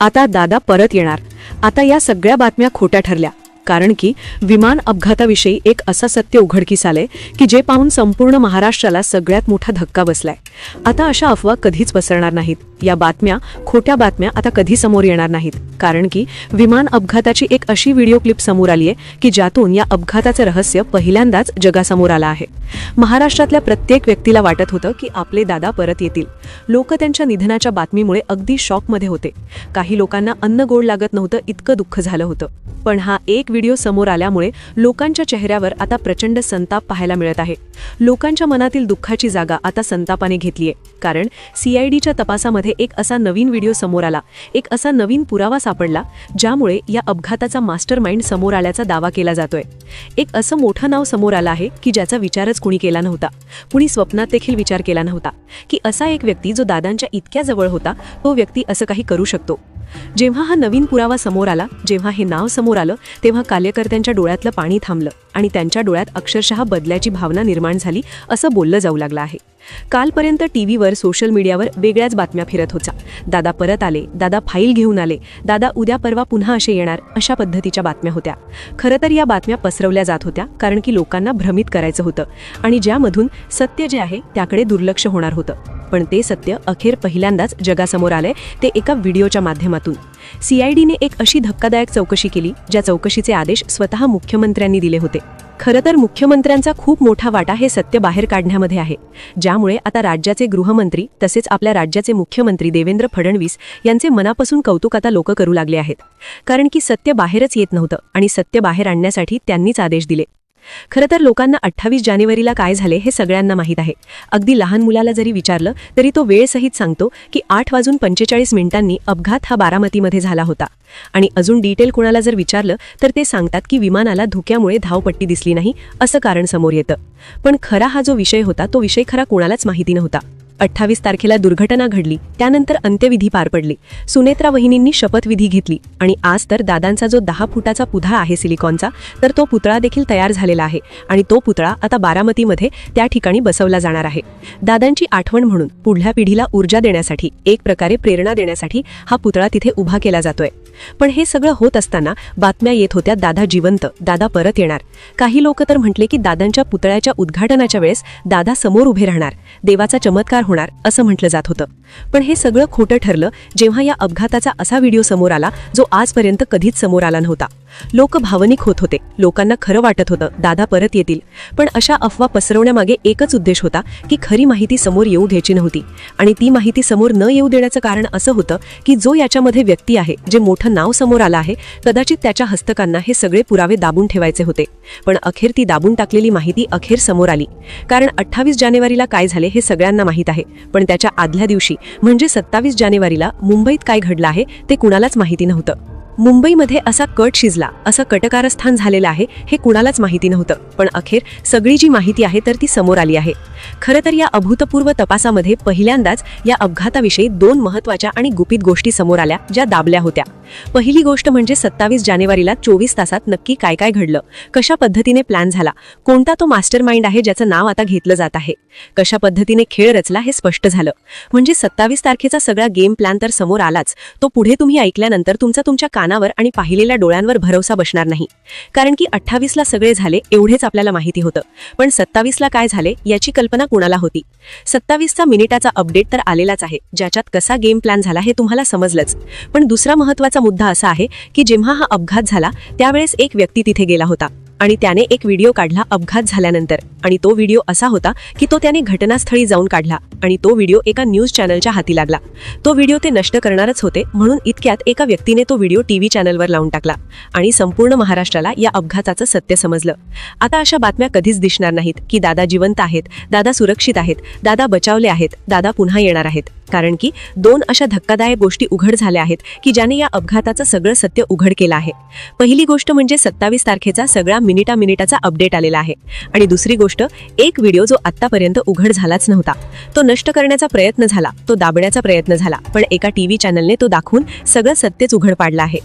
आता दादा परत येणार। आता या सगळ्या बातम्या खोट्या ठरल्या, कारण की विमान अपघाताविषयी एक असं सत्य उघडकीस आले की जे पाहून संपूर्ण महाराष्ट्राला सगळ्यात मोठा धक्का बसलाय। आता अशा अफवा कधीच पसरणार नाहीत। या बातम्या, खोट्या बातम्या आता कधी समोर येणार नाहीत, कारण की विमान अपघाताची एक अशी व्हिडिओ क्लिप समोर आली आहे की ज्यातून या अपघाताचे रहस्य पहिल्यांदाच जगासमोर आलं आहे। महाराष्ट्रातल्या प्रत्येक व्यक्तीला वाटत होतं की आपले दादा परत येतील। लोक त्यांच्या निधनाच्या बातमीमुळे अगदी शॉकमध्ये होते। काही लोकांना अन्न गोड लागत नव्हतं, इतकं दुःख झालं होतं। पण हा एक व्हिडिओ समोर आल्यामुळे लोकांच्या चेहऱ्यावर आता प्रचंड संताप पाहायला मिळत आहे। लोकांच्या मनातील दुःखाची जागा आता संतापाने घेतलीये, कारण CIDच्या तपासामध्ये एक असा नवीन व्हिडिओ समोर आला, एक असा नवीन पुरावा सापडला ज्यामुळे या अपघाताचा मास्टरमाइंड समोर आल्याचा दावा केला जातोय। एक असं मोठं नाव समोर आलं आहे की ज्याचा विचारच कुणी केला नव्हता, कुणी स्वप्नात देखील विचार केला नव्हता की असा एक व्यक्ती जो दादांच्या इतक्या जवळ होता, तो व्यक्ती असं काही करू शकतो। जेव्हा हा नवीन पुरावा समोर आला, जेव्हा हे नाव समोर आलं, तेव्हा कार्यकर्त्यांच्या डोळ्यातलं पाणी थांबलं आणि त्यांच्या डोळ्यात अक्षरशः बदल्याची भावना निर्माण झाली असं बोललं जाऊ लागलं आहे। कालपर्यंत टीव्हीवर, सोशल मीडियावर वेगळ्याच बातम्या फिरत होत्या। दादा परत आले, दादा फाईल घेऊन आले, दादा उद्या परवा पुन्हा असे येणार, अशा पद्धतीच्या बातम्या होत्या। खरं तर या बातम्या पसरवल्या जात होत्या कारण की लोकांना भ्रमित करायचं होतं आणि ज्यामधून सत्य जे आहे त्याकडे दुर्लक्ष होणार होतं। पण ते सत्य अखेर पहिल्यांदाच जगासमोर आले, ते एका व्हिडिओच्या माध्यमातून। CIDने एक अशी धक्कादायक चौकशी केली ज्या चौकशीचे आदेश स्वतः मुख्यमंत्र्यांनी दिले होते। खरं तर मुख्यमंत्र्यांचा खूप मोठा वाटा हे सत्य बाहेर काढण्यामध्ये आहे, ज्यामुळे आता राज्याचे गृहमंत्री तसेच आपल्या राज्याचे मुख्यमंत्री देवेंद्र फडणवीस यांचे मनापासून कौतुक आता लोक करू लागले आहेत। कारण की सत्य बाहेरच येत नव्हतं आणि सत्य बाहेर आणण्यासाठी त्यांनीच आदेश दिले। खरं तर लोकांना 28 जानेवारीला काय झाले हे सगळ्यांना माहीत आहे। अगदी लहान मुलाला जरी विचारलं तरी तो वेळसहित सांगतो की 8:45 अपघात हा बारामतीमध्ये झाला होता। आणि अजून डिटेल कोणाला जर विचारलं तर ते सांगतात की विमानाला धुक्यामुळे धावपट्टी दिसली नाही, असं कारण समोर येतं। पण खरा हा जो विषय होता, तो विषय खरा कोणालाच माहिती नव्हता। 28 तारखेला दुर्घटना घडली, त्यानंतर अंत्यविधी पार पडली, सुनेत्रा वहिनींनी शपथविधी घेतली आणि आज तर दादांचा जो 10 फुटाचा पुतळा आहे सिलिकॉनचा, तर तो पुतळा देखील तयार झालेला आहे आणि तो पुतळा आता बारामतीमध्ये त्या ठिकाणी बसवला जाणार आहे। दादांची आठवण म्हणून, पुढल्या पिढीला ऊर्जा देण्यासाठी, एक प्रकारे प्रेरणा देण्यासाठी हा पुतळा तिथे उभा केला जातोय। पण हे सगळं होत असताना बातम्या येत होत्या दादा जिवंत, दादा परत येणार। काही लोक तर म्हटले की दादांच्या पुतळ्याच्या उद्घाटनाच्या वेळेस दादा समोर उभे राहणार, देवाचा चमत्कार होणार असं म्हटलं जात होतं। पण हे सगळं खोटं ठरलं जेव्हा या अपघाताचा असा व्हिडिओ समोर आला जो आजपर्यंत कधीच समोर आला नव्हता। लोक भावनिक होत होते, लोकांना खरं वाटत होतं दादा परत येतील। पण अशा अफवा पसरवण्यामागे एकच उद्देश होता की खरी माहिती समोर येऊ द्यायची नव्हती। आणि ती माहिती समोर न येऊ देण्याचं कारण असं होतं की जो याच्यामध्ये व्यक्ती आहे, जे मोठं नाव समोर आलं आहे, कदाचित त्याच्या हस्तकांना हे सगळे पुरावे दाबून ठेवायचे होते। पण अखेर ती दाबून टाकलेली माहिती अखेर समोर आली। कारण 28 जानेवारीला काय झाले हे सगळ्यांना माहीत आहे, पण त्याच्या आदल्या दिवशी म्हणजे 27 जानेवारीला मुंबईत काय घडलं आहे ते कुणालाच माहिती नव्हतं। मुंबईमध्ये असा कट शिजला, असं कटकारस्थान झालेलं आहे हे कुणालाच माहिती नव्हतं। पण अखेर सगळी जी माहिती आहे तर ती समोर आली आहे। खरं तर या अभूतपूर्व तपासामध्ये पहिल्यांदाच या अपघाताविषयी 2 महत्त्वाच्या आणि गुपित गोष्टी समोर आल्या ज्या दाबल्या होत्या। पहिली गोष्ट म्हणजे 27 जानेवारीला 24 तासात नक्की काय काय घडलं, कशा पद्धतीने प्लॅन झाला, कोणता तो मास्टरमाइंड आहे ज्याचं नाव आता घेतलं जात आहे, कशा पद्धतीने खेळ रचला हे स्पष्ट झालं। म्हणजे 27 तारखेचा सगळा गेम प्लॅन तर समोर आलाच, तो पुढे तुम्ही ऐकल्यानंतर तुमच्या कानावर आणि पाहिलेल्या डोळ्यांवर भरोसा बसणार नाही। कारण की 28ला सगळे झाले एवढेच आपल्याला माहिती होतं, पण 27ला काय झाले याची कल्पना कुणाला होती? 27चा मिनिटाचा अपडेट तर आलेलाच आहे, ज्याच्यात कसा गेम प्लॅन झाला हे तुम्हाला समजलंच। पण दुसरा महत्त्वाचा मुद्दा असा आहे की जेव्हा हा अपघात झाला त्यावेळेस एक व्यक्ती तिथे गेला होता आणि त्याने एक व्हिडिओ काढला अपघात झाल्यानंतर। आणि तो व्हिडिओ असा होता की तो त्याने घटनास्थळी जाऊन काढला आणि तो व्हिडिओ एका न्यूज चॅनलच्या हाती लागला। तो व्हिडिओ ते नष्ट करणारच होते, म्हणून इतक्यात एका व्यक्तीने तो व्हिडिओ टीव्ही चॅनलवर लावून टाकला आणि संपूर्ण महाराष्ट्राला या अपघाताचं सत्य समजलं। आता अशा बातम्या कधीच दिसणार नाहीत की दादा जिवंत आहेत, दादा सुरक्षित आहेत, दादा बचावले आहेत, दादा पुन्हा येणार आहेत। कारण की 2 अशा धक्कादायक गोष्टी उघड झाल्या आहेत की ज्याने या अपघाताचं सगळं सत्य उघड केलं आहे। पहिली गोष्ट म्हणजे 27 तारखेचा सगळा मिनिटाचा अपडेट आलेला आहे आणि दुसरी गोष्ट एक व्हिडिओ जो आतापर्यंत उघड झालाच नव्हता, तो नष्ट करण्याचा प्रयत्न झाला, तो दाबण्याचा प्रयत्न झाला, पण एका टीव्ही चॅनलने तो दाखवून सगळं सत्यच उघड पाडलं आहे।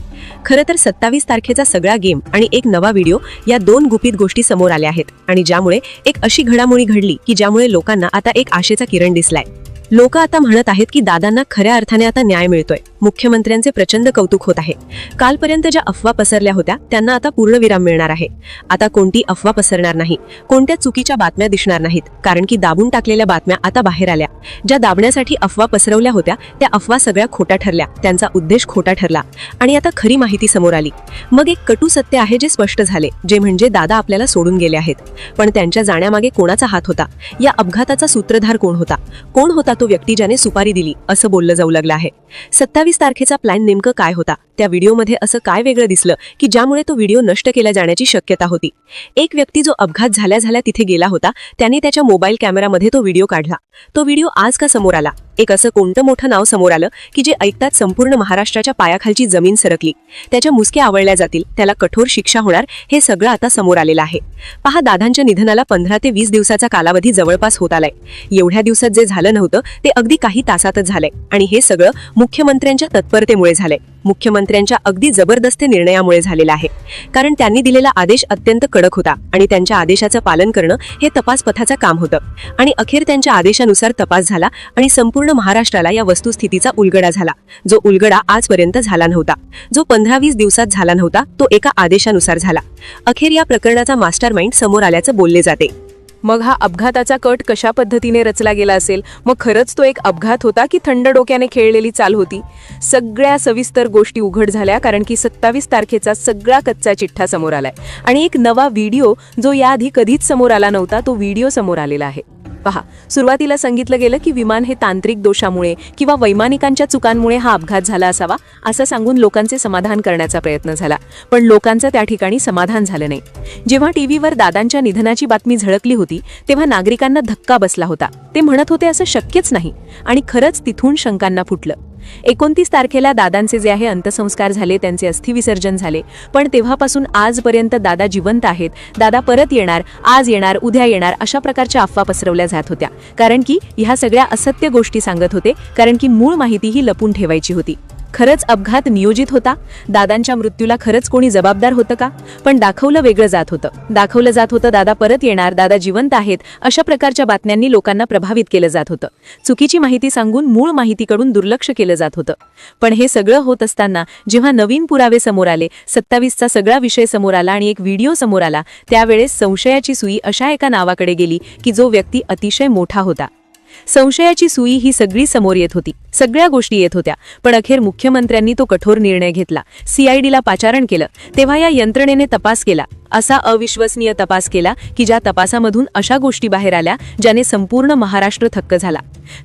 खरं तर 27 तारखेचा सगळा गेम आणि एक नवा व्हिडिओ या 2 गुपित गोष्टी समोर आल्या आहेत आणि ज्यामुळे एक अशी घडामोडी घडली की ज्यामुळे लोकांना आता एक आशेचा किरण दिसलाय। लोक आता म्हणत आहेत की दादांना खऱ्या अर्थाने आता न्याय मिळतोय. मुख्यमंत्र्यांचे प्रचंड कौतुक होत आहे. कालपर्यंत ज्या अफवा पसरल्या होत्या त्यांना आता पूर्णविराम मिळणार आहे. आता कोणती अफवा पसरणार नाही, कोणत्या चुकीच्या बातम्या दिसणार नाहीत, कारण की दाबून टाकलेल्या बातम्या आता बाहेर आल्या. ज्या दाबण्यासाठी अफवा पसरवल्या होत्या त्या अफवा सगळ्या खोट्या ठरल्या, त्यांचा उद्देश खोटा ठरला आणि आता खरी माहिती समोर आली. मग एक कटू सत्य आहे जे स्पष्ट झाले, जे म्हणजे दादा आपल्याला सोडून गेले आहेत. पण त्यांच्या जाण्यामागे कोणाचा हात होता? या अपघाताचा सूत्रधार कोण होता? कोण होता तो व्यक्ती ज्याने सुपारी दिली असं बोललं जाऊ लागलं आहे? 27 तारखेचा प्लॅन नेमकं काय होता? त्या व्हिडिओमध्ये असं काय वेगळं दिसलं की ज्यामुळे तो व्हिडिओ नष्ट केला जाण्याची शक्यता होती? एक व्यक्ती जो अपघात झाल्या तिथे गेला होता त्याने त्याच्या मोबाईल कॅमेरामध्ये तो व्हिडिओ काढला. तो व्हिडिओ आज का समोर आला? एक असं कोणतं मोठं नाव समोर आलं की जे ऐकताच संपूर्ण महाराष्ट्राच्या पायाखालची जमीन सरकली. त्याच्या मुसक्या आवळल्या जातील, त्याला कठोर शिक्षा होणार, हे सगळं आता समोर आलेलं आहे. पहा, दादांच्या निधनाला 15 ते 20 दिवसाचा कालावधी जवळपास होत आलाय. एवढ्या दिवसात जे झालं नव्हतं ते अगदी काही तासातच झालंय आणि हे सगळं मुख्यमंत्र्यांच्या तत्परतेमुळे झालंय. मुख्यमंत्र्यांच्या अगदी जबरदस्त निर्णयामुळे झालेला आहे. कारण त्यांनी दिलेला आदेश अत्यंत कडक होता आणि त्यांच्या आदेशाचं पालन करणं हे तपास पथाचं काम होतं. आणि अखेर त्यांच्या आदेशानुसार तपास झाला आणि संपूर्ण महाराष्ट्राला या वस्तुस्थितीचा उलगडा झाला, जो उलगडा आजपर्यंत झाला नव्हता, जो 15-20 दिवसात झाला नव्हता, तो एका आदेशानुसार झाला. अखेर या प्रकरणाचा मास्टरमाइंड समोर आल्याचं बोलले जाते. मग हा अपघाताचा कट कशा पद्धतीने रचला गेला असेल? मग खरंच तो एक अपघात होता की थंड डोक्याने खेळलेली चाल होती? सगळ्या सविस्तर गोष्टी उघड झाल्या, कारण की 27 तारखेचा सगळा कच्चा चिठ्ठा समोर आलाय आणि एक नवा व्हिडिओ जो याआधी कधीच समोर आला नव्हता, तो व्हिडिओ समोर आलेला आहे. पहा, सुरुवातीला सांगितलं गेलं की विमान हे तांत्रिक दोषामुळे किंवा वैमानिकांच्या चुकांमुळे हा अपघात झाला असावा, असं सांगून लोकांचे समाधान करण्याचा प्रयत्न झाला. पण लोकांचं त्या ठिकाणी समाधान झालं नाही. जेव्हा टीव्हीवर दादांच्या निधनाची बातमी झळकली होती तेव्हा नागरिकांना धक्का बसला होता. ते म्हणत होते असं शक्यच नाही, आणि खरंच तिथून शंकांना फुटलं. 29 तारखेला दादांचे जे आहे अंत्यसंस्कार झाले, त्यांचे अस्थिविसर्जन झाले. पण तेव्हापासून आजपर्यंत दादा जिवंत आहेत, दादा परत येणार, आज येणार, उद्या येणार, अशा प्रकारच्या अफवा पसरवल्या जात होत्या. कारण की ह्या सगळ्या असत्य गोष्टी सांगत होते, कारण की मूळ माहिती ही लपून ठेवायची होती. खरंच अपघात नियोजित होता? दादांच्या मृत्यूला खरंच कोणी जबाबदार होतं का? पण दाखवलं वेगळं जात होतं दादा परत येणार, दादा जिवंत आहेत, अशा प्रकारच्या बातम्यांनी लोकांना प्रभावित केलं जात होतं. चुकीची माहिती सांगून मूळ माहितीकडून दुर्लक्ष केलं जात होतं. पण हे सगळं होत असताना जेव्हा नवीन पुरावे समोर आले, 27चा सगळा विषय समोर आला आणि एक व्हिडिओ समोर आला, त्यावेळेस संशयाची सुई अशा एका नावाकडे गेली की जो व्यक्ती अतिशय मोठा होता. संशयाची सुई ही सगळी समोर येत होती, सगळ्या गोष्टी येत होत्या. पण अखेर मुख्यमंत्र्यांनी तो कठोर निर्णय घेतला. CIDला पाचारण केलं. तेव्हा या यंत्रणेने तपास केला, असा अविश्वसनीय तपास केला की ज्या तपासामधून अशा गोष्टी बाहेर आल्या ज्याने संपूर्ण महाराष्ट्र थक्क झाला.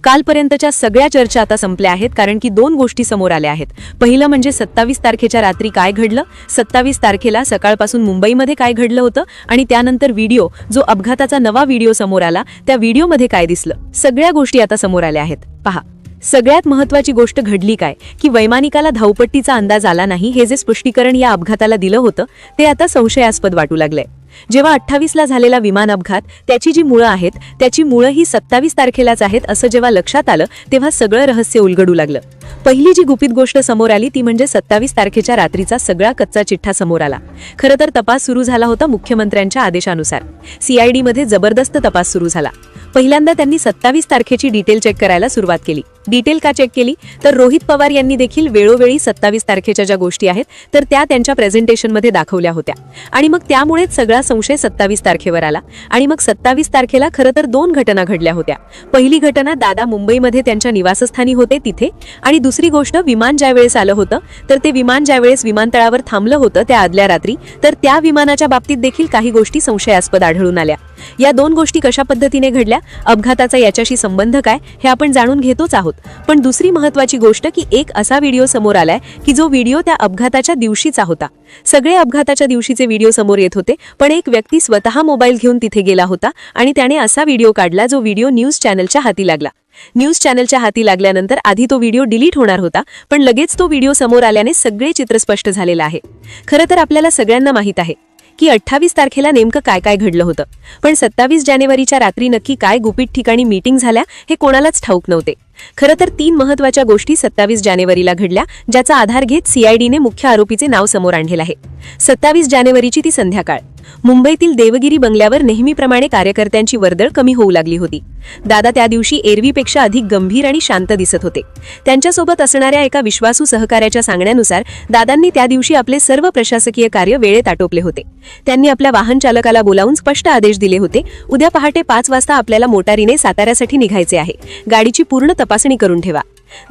कालपर्यंतच्या सगळ्या चर्चा आता संपल्या आहेत, कारण की 2 गोष्टी समोर आल्या आहेत. पहिलं म्हणजे 27 तारखेच्या रात्री काय घडलं, 27 तारखेला सकाळपासून मुंबईमध्ये काय घडलं होतं, आणि त्यानंतर व्हिडिओ, जो अपघाताचा नवा व्हिडिओ समोर आला, त्या व्हिडिओमध्ये काय दिसलं. सगळ्या गोष्टी आता समोर आल्या आहेत. पहा, सगळ्यात महत्त्वाची गोष्ट घडली काय की वैमानिकाला धावपट्टीचा अंदाज आला नाही, हे जे स्पष्टीकरण या अपघाताला दिलं होतं ते आता संशयास्पद वाटू लागलंय. जेव्हा 28ला झालेला विमान अपघात, त्याची जी मुळं आहेत त्याची मुळं ही 27 तारखेलाच आहेत असं जेव्हा लक्षात आलं तेव्हा सगळं रहस्य उलगडू लागलं. पहिली जी गुपित गोष्ट समोर आली ती म्हणजे 27 तारखेच्या रात्रीचा सगळा कच्चा चिठ्ठा समोर आला. खरं तर तपास सुरू झाला होता मुख्यमंत्र्यांच्या आदेशानुसार. CIDमध्ये जबरदस्त तपास सुरू झाला. पहिल्यांदा त्यांनी 27 तारखेची डिटेल चेक करायला सुरुवात केली. डिटेल का चेक केली तर रोहित पवार यांनी देखील वेळोवेळी 27 तारखेच्या ज्या गोष्टी आहेत तर त्या त्यांच्या प्रेझेंटेशनमध्ये दाखवल्या होत्या, आणि मग त्यामुळेच सगळा संशय 27 तारखेवर आला. आणि मग 27 तारखेला खरं तर 2 घटना घडल्या होत्या. पहिली घटना, दादा मुंबईमध्ये त्यांच्या निवासस्थानी होते तिथे, आणि दुसरी गोष्ट, विमान ज्यावेळेस आलं होतं तर ते विमान ज्यावेळेस विमानतळावर थांबलं होतं त्या आदल्या रात्री, तर त्या विमानाच्या बाबतीत देखील काही गोष्टी संशयास्पद आढळून आल्या. या 2 गोष्टी कशा पद्धतीने घडल्या, अपघाताचा याच्याशी संबंध काय, हे आपण जाणून घेतोच आहोत. पण दुसरी महत्त्वाची गोष्ट की एक असा व्हिडिओ समोर आलाय की जो व्हिडिओ त्या अपघाताच्या दिवशीचा होता. सगळे अपघाताच्या दिवशीचे व्हिडिओ समोर येत होते, पण एक व्यक्ती स्वतः मोबाईल घेऊन तिथे गेला होता आणि त्याने असा व्हिडिओ काढला जो व्हिडिओ न्यूज चॅनलच्या हाती लागला. न्यूज चॅनलच्या हाती लागल्यानंतर आधी तो व्हिडिओ डिलीट होणार होता, पण लगेच तो व्हिडिओ समोर आल्याने सगळे चित्र स्पष्ट झालेलं आहे. खरं तर आपल्याला सगळ्यांना माहित आहे की 28 तारखेला नेमकं काय काय घडलं होतं, पण 27 जानेवारीच्या रात्री नक्की काय गुपित ठिकाणी मीटिंग झाल्या हे कोणालाच ठाऊक नव्हते. खरं तर 3 महत्त्वाच्या गोष्टी 27 जानेवारीला घडल्या, ज्याचा आधार घेत CIDने मुख्य आरोपीचे नाव समोर आणलेलं आहे. 27 जानेवारीची ती संध्याकाळ, मुंबईतील देवगिरी बंगल्यावर नेहमीप्रमाणे कार्यकर्त्यांची वर्दळ कमी होऊ लागली होती. दादा त्या दिवशी एरवीपेक्षा अधिक गंभीर आणि शांत दिसत होते. त्यांच्यासोबत असणाऱ्या एका विश्वासू सहकार्याच्या सांगण्यानुसार दादांनी त्या दिवशी आपले सर्व प्रशासकीय कार्य वेळेत आटोपले होते. त्यांनी आपल्या वाहन चालकाला बोलावून स्पष्ट आदेश दिले होते, उद्या पहाटे 5 वाजता आपल्याला मोटारीने साताऱ्यासाठी निघायचे आहे. गाडीची पूर्ण तपासणी करून ठेवा.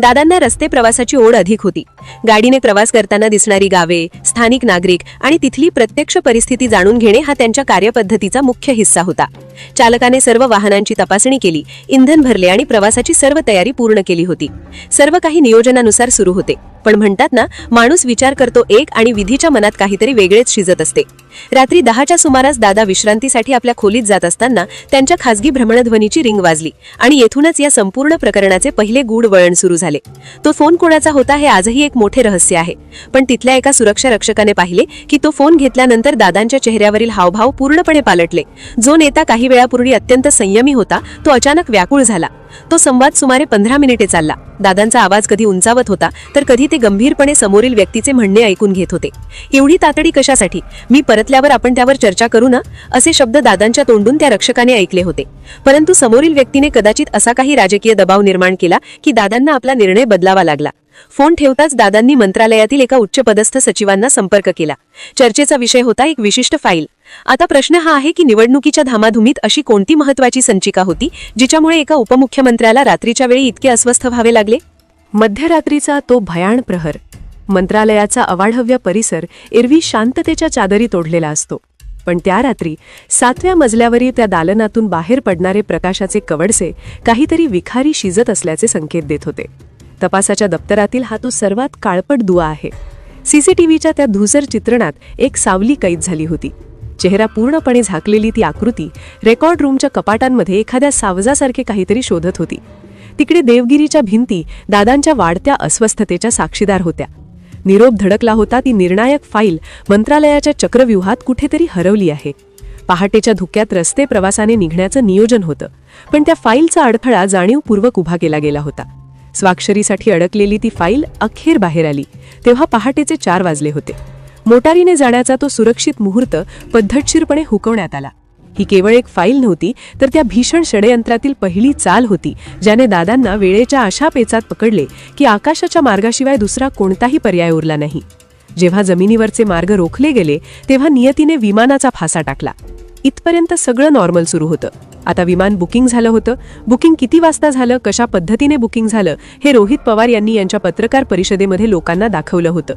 दादांना रस्ते प्रवासाची ओढ अधिक होती. गाडीने प्रवास करताना दिसणारी गावे, स्थानिक नागरिक आणि तिथली प्रत्यक्ष परिस्थिती जाणून घेणे हा त्यांच्या कार्यपद्धतीचा मुख्य हिस्सा होता. चालकाने सर्व वाहनांची तपासणी केली, इंधन भरले आणि प्रवासाची सर्व तयारी पूर्ण केली होती. सर्व काही नियोजनानुसार सुरू होते. पण म्हणतात ना, माणूस विचार करतो एक आणि विधीच्या मनात काहीतरी वेगळेच शिजत असते. रात्री 10च्या सुमारास दादा विश्रांतीसाठी आपल्या खोलीत जात असताना त्यांच्या खासगी भ्रमणध्वनीची रिंग वाजली आणि येथूनच या संपूर्ण प्रकरणाचे पहिले गूढ वळण सुरू झाले. तो फोन कोणाचा होता हे आजही एक मोठे रहस्य आहे. पण तिथल्या एका सुरक्षा रक्षकाने पाहिले की तो फोन घेतल्यानंतर दादांच्या चेहऱ्यावरील हावभाव पूर्णपणे पालटले. जो नेता काही वेळापूर्वी अत्यंत संयमी होता तो अचानक व्याकुळ झाला. तो संवाद सुमारे 15 मिनिटे चालला. दादांचा आवाज कधी उंचावत होता तर कधी ते गंभीरपणे समोरील व्यक्तीचे म्हणणे ऐकून घेत होते. एवढी तातडी कशासाठी? मी परतल्यावर आपण त्यावर चर्चा करू ना, असे शब्द दादांच्या तोंडून त्या रक्षकाने ऐकले होते. परंतु समोरील व्यक्तीने कदाचित असा काही राजकीय दबाव निर्माण केला की दादांना आपला निर्णय बदलावा लागला. फोन ठेवताच दादांनी मंत्रालयातील एका उच्चपदस्थ सचिवांना संपर्क केला. चर्चेचा विषय होता एक विशिष्ट फाईल. आता प्रश्न हा आहे की निवडणुकीच्या धामाधुमीत अशी कोणती महत्वाची संचिका होती जिच्यामुळे एका उपमुख्यमंत्र्याला रात्रीच्या वेळी इतके अस्वस्थ व्हावे लागले? मध्यरात्रीचा तो भयाण प्रहर. मंत्रालयाचा अवाढव्य परिसर एरवी शांततेच्या चादरीत ओढलेला असतो. पण त्या रात्री 7व्या मजल्यावरील त्या दालनातून बाहेर पडणारे प्रकाशाचे कवडसे काहीतरी विखारी शिजत असल्याचे संकेत देत होते. तपासाच्या दप्तरातील हा तो सर्वात काळपट दुवा आहे. सीसीटीव्हीच्या त्या धूसर चित्रणात एक सावली कैद झाली होती. चेहरा पूर्णपणे झाकलेली ती आकृती रेकॉर्ड रूमच्या कपाटांमध्ये एखाद्या सावजासारखे काहीतरी शोधत होती. तिकडे देवगिरीच्या भिंती दादांच्या वाढत्या अस्वस्थतेच्या साक्षीदार होत्या. निरोप धडकला होता, ती निर्णायक फाईल मंत्रालयाच्या चक्रव्यूहात कुठेतरी हरवली आहे. पहाटेच्या धुक्यात रस्ते प्रवासाने निघण्याचं नियोजन होतं, पण त्या फाईलचा अडथळा जाणीवपूर्वक उभा केला गेला होता. स्वाक्षरीसाठी अडकलेली ती फाईल अखेर बाहेर आली तेव्हा पहाटेचे 4 वाजले होते. मोटारीने जाण्याचा तो सुरक्षित मुहूर्त पद्धतशीरपणे हुकवण्यात आला. ही केवळ एक फाईल नव्हती, तर त्या भीषण षडयंत्रातील पहिली चाल होती ज्याने दादांना वेळेच्या अशा पेचात पकडले की आकाशाच्या मार्गाशिवाय दुसरा कोणताही पर्याय उरला नाही. जेव्हा जमिनीवरचे मार्ग रोखले गेले तेव्हा नियतीने विमानाचा फासा टाकला. इथपर्यंत सगळं नॉर्मल सुरू होतं. आता विमान बुकिंग झालं होतं. बुकिंग किती वाजता झालं, कशा पद्धतीने बुकिंग झालं हे रोहित पवार यांनी यांच्या पत्रकार परिषदेमध्ये लोकांना दाखवलं होतं.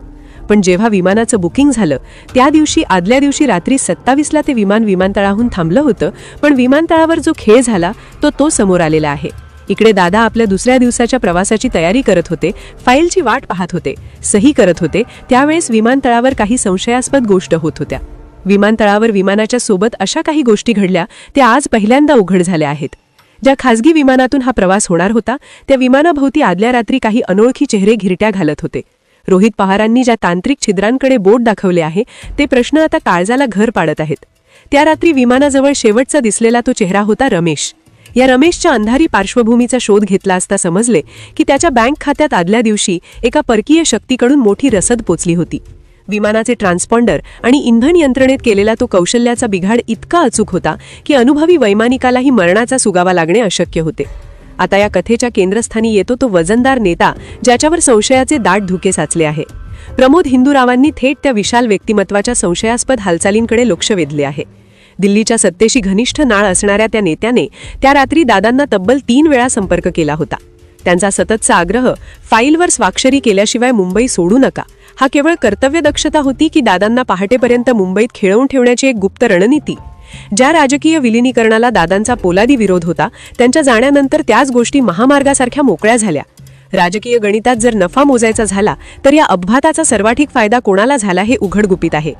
पण जेव्हा विमानाचं बुकिंग झालं त्या दिवशी आदल्या दिवशी रात्री 27ला ते विमान विमानतळाहून थांबलं होतं, पण विमानतळावर जो खेळ झाला तो समोर आलेला आहे. इकडे दादा आपल्या दुसऱ्या दिवसाच्या प्रवासाची तयारी करत होते, फाईलची वाट पाहत होते, सही करत होते. त्यावेळेस विमानतळावर काही संशयास्पद गोष्ट होत होत्या. विमानतळावर विमानाच्या सोबत अशा काही गोष्टी घडल्या त्या आज पहिल्यांदा उघड झाल्या आहेत. ज्या खासगी विमानातून हा प्रवास होणार होता त्या विमानाभोवती आदल्या रात्री काही अनोळखी चेहरे घिरट्या घालत होते. रोहित पवारांनी ज्या तांत्रिक छिद्रांकडे बोट दाखवले आहे ते प्रश्न आता काळजाला घर पाडत आहेत. त्या रात्री विमानाजवळ शेवटचा दिसलेला तो चेहरा होता रमेश. या रमेशच्या अंधारी पार्श्वभूमीचा शोध घेतला असता समजले की त्याच्या बँक खात्यात आदल्या दिवशी एका परकीय शक्तीकडून मोठी रसद पोचली होती. विमानाचे ट्रान्सपॉन्डर आणि इंधन यंत्रणेत केलेला तो कौशल्याचा बिघाड इतका अचूक होता की अनुभवी वैमानिकालाही मरणाचा सुगावा लागणे अशक्य होते. आता या कथेच्या केंद्रस्थानी येतो तो वजनदार नेता ज्याच्यावर संशयाचे दाट धुके साचले आहे. प्रमोद हिंदूरावांनी थेट त्या विशाल व्यक्तिमत्वाच्या संशयास्पद हालचालींकडे लक्ष वेधले आहे. दिल्लीच्या सत्तेशी घनिष्ठ नाळ असणाऱ्या त्या नेत्याने त्या रात्री दादांना तब्बल 3 वेळा संपर्क केला होता. त्यांचा सततचा आग्रह, फाईलवर स्वाक्षरी केल्याशिवाय मुंबई सोडू नका, हा केवळ कर्तव्यदक्षता होती की दादांना पहाटेपर्यंत मुंबईत खेळवून ठेवण्याची एक गुप्त रणनीती? ज्या राजकीय विलिनीकरणाला दादांचा पोलादी विरोध होता त्यांच्या जाण्यानंतर त्याच गोष्टी महामार्गासारख्या मोकळ्या झाल्या. राजकीय गणितात जर नफा मोजायचा झाला तर या अपघाताचा सर्वाधिक फायदा कोणाला झाला हे उघड गुपित आहे.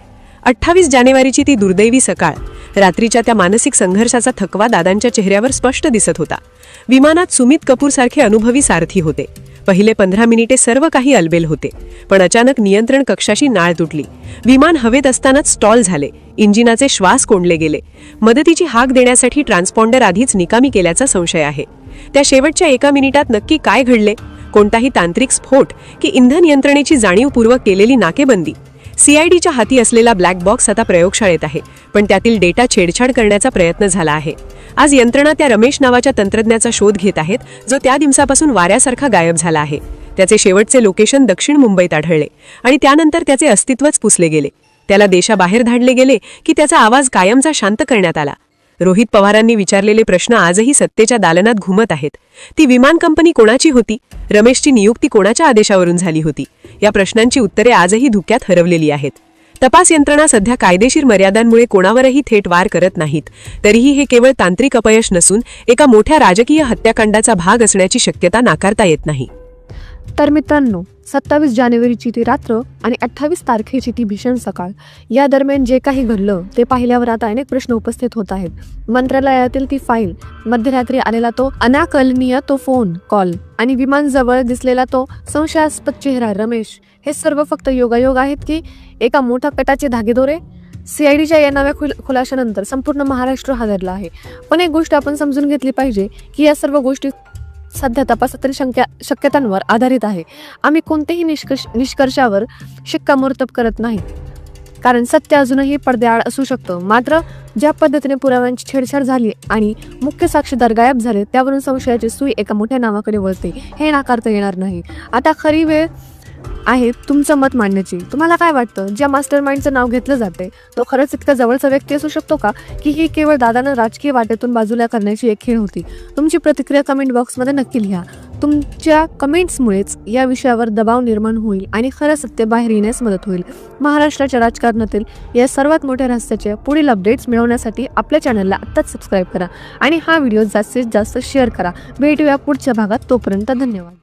28 जानेवारीची ती दुर्दैवी सकाळ. रात्रीच्या त्या मानसिक संघर्षाचा थकवा दादांच्या चेहऱ्यावर स्पष्ट दिसत होता. विमानात सुमित कपूरसारखे अनुभवी सारथी होते. पहिले 15 मिनिटे सर्व काही अलबेल होते, पण अचानक नियंत्रण कक्षाशी नाळ तुटली. विमान हवेत असतानाच स्टॉल झाले. इंजिनाचे श्वास कोंडले गेले. मदतीची हाक देण्यासाठी ट्रान्सपॉन्डर आधीच निकामी केल्याचा संशय आहे. त्या शेवटच्या 1 मिनिटात नक्की काय घडले? कोणताही तांत्रिक स्फोट की इंधन यंत्रणेची जाणीवपूर्वक केलेली नाकेबंदी? CIDच्या हाती असलेला ब्लॅक बॉक्स आता प्रयोगशाळेत आहे, पण त्यातील डेटा छेडछाड करण्याचा प्रयत्न झाला आहे. आज यंत्रणा त्या रमेश नावाच्या तंत्रज्ञाचा शोध घेत आहेत, जो त्या दिवसापासून वाऱ्यासारखा गायब झाला आहे. त्याचे शेवटचे लोकेशन दक्षिण मुंबईत आढळले आणि त्यानंतर त्याचे अस्तित्वच पुसले गेले. त्याला देशाबाहेर धाडले गेले की त्याचा आवाज कायमचा शांत करण्यात आला. रोहित पवारांनी विचारलेले प्रश्न आजही सत्तेच्या दालनात घुमत आहेत. ती विमान कंपनी कोणाची होती? रमेशची नियुक्ती कोणाच्या आदेशावरून झाली होती? या प्रश्नांची उत्तरे आजही धुक्यात हरवलेली आहेत. तपास यंत्रणा सध्या कायदेशीर मर्यादांमुळे कोणावरही थेट वार करत नाहीत. तरीही हे केवळ तांत्रिक अपयश नसून एका मोठ्या राजकीय हत्याकांडाचा भाग असण्याची शक्यता नाकारता येत नाही. तर मित्रांनो, 27 जानेवारीची ती रात्र आणि 28 तारखेची ती भीषण सकाळ या दरम्यान जे काही घडलं ते पाहिल्यावर आता अनेक प्रश्न उपस्थित होत आहेत. मंत्रालयातील ती फाईल, मध्यरात्री आलेला तो अनाकलनीय तो फोन कॉल आणि विमानजवळ दिसलेला तो संशयास्पद चेहरा रमेश, हे सर्व फक्त योगायोग आहेत की एका मोठ्या कटाचे धागेदोरे? CIDच्या या नव्या खुलाशानंतर संपूर्ण महाराष्ट्र हादरला आहे. पण एक गोष्ट आपण समजून घेतली पाहिजे की या सर्व गोष्टी सध्या तपासातील शक्यतांवर आधारित आहे. आम्ही कोणत्याही निष्कर्षावर शिक्कामोर्तब करत नाही, कारण सत्य अजूनही पडद्याआड असू शकतं. मात्र ज्या पद्धतीने पुराव्यांची छेडछाड झाली आणि मुख्य साक्षीदार गायब झाले, त्यावरून संशयाची सुई एका मोठ्या नावाकडे वळते, हे नाकारता येणार नाही. आता खरी वेळ आहे तुमचं मत मांडण्याची. तुम्हाला काय वाटतं? ज्या मास्टर माइंडचं नाव घेतलं जाते तो खरंच इतका जवळचा व्यक्ती असू शकतो का, की ही केवळ दादानं राजकीय वाटेतून बाजूला करण्याची एक खेळ होती? तुमची प्रतिक्रिया कमेंट बॉक्समध्ये नक्की लिहा. तुमच्या कमेंट्समुळेच या विषयावर दबाव निर्माण होईल आणि खरं सत्य बाहेर येण्यास मदत होईल. महाराष्ट्राच्या राजकारणातील या सर्वात मोठ्या रहस्याचे पुढील अपडेट्स मिळवण्यासाठी आपल्या चॅनलला आत्ताच सबस्क्राईब करा आणि हा व्हिडिओ जास्तीत जास्त शेअर करा. भेटूया पुढच्या भागात. तोपर्यंत धन्यवाद.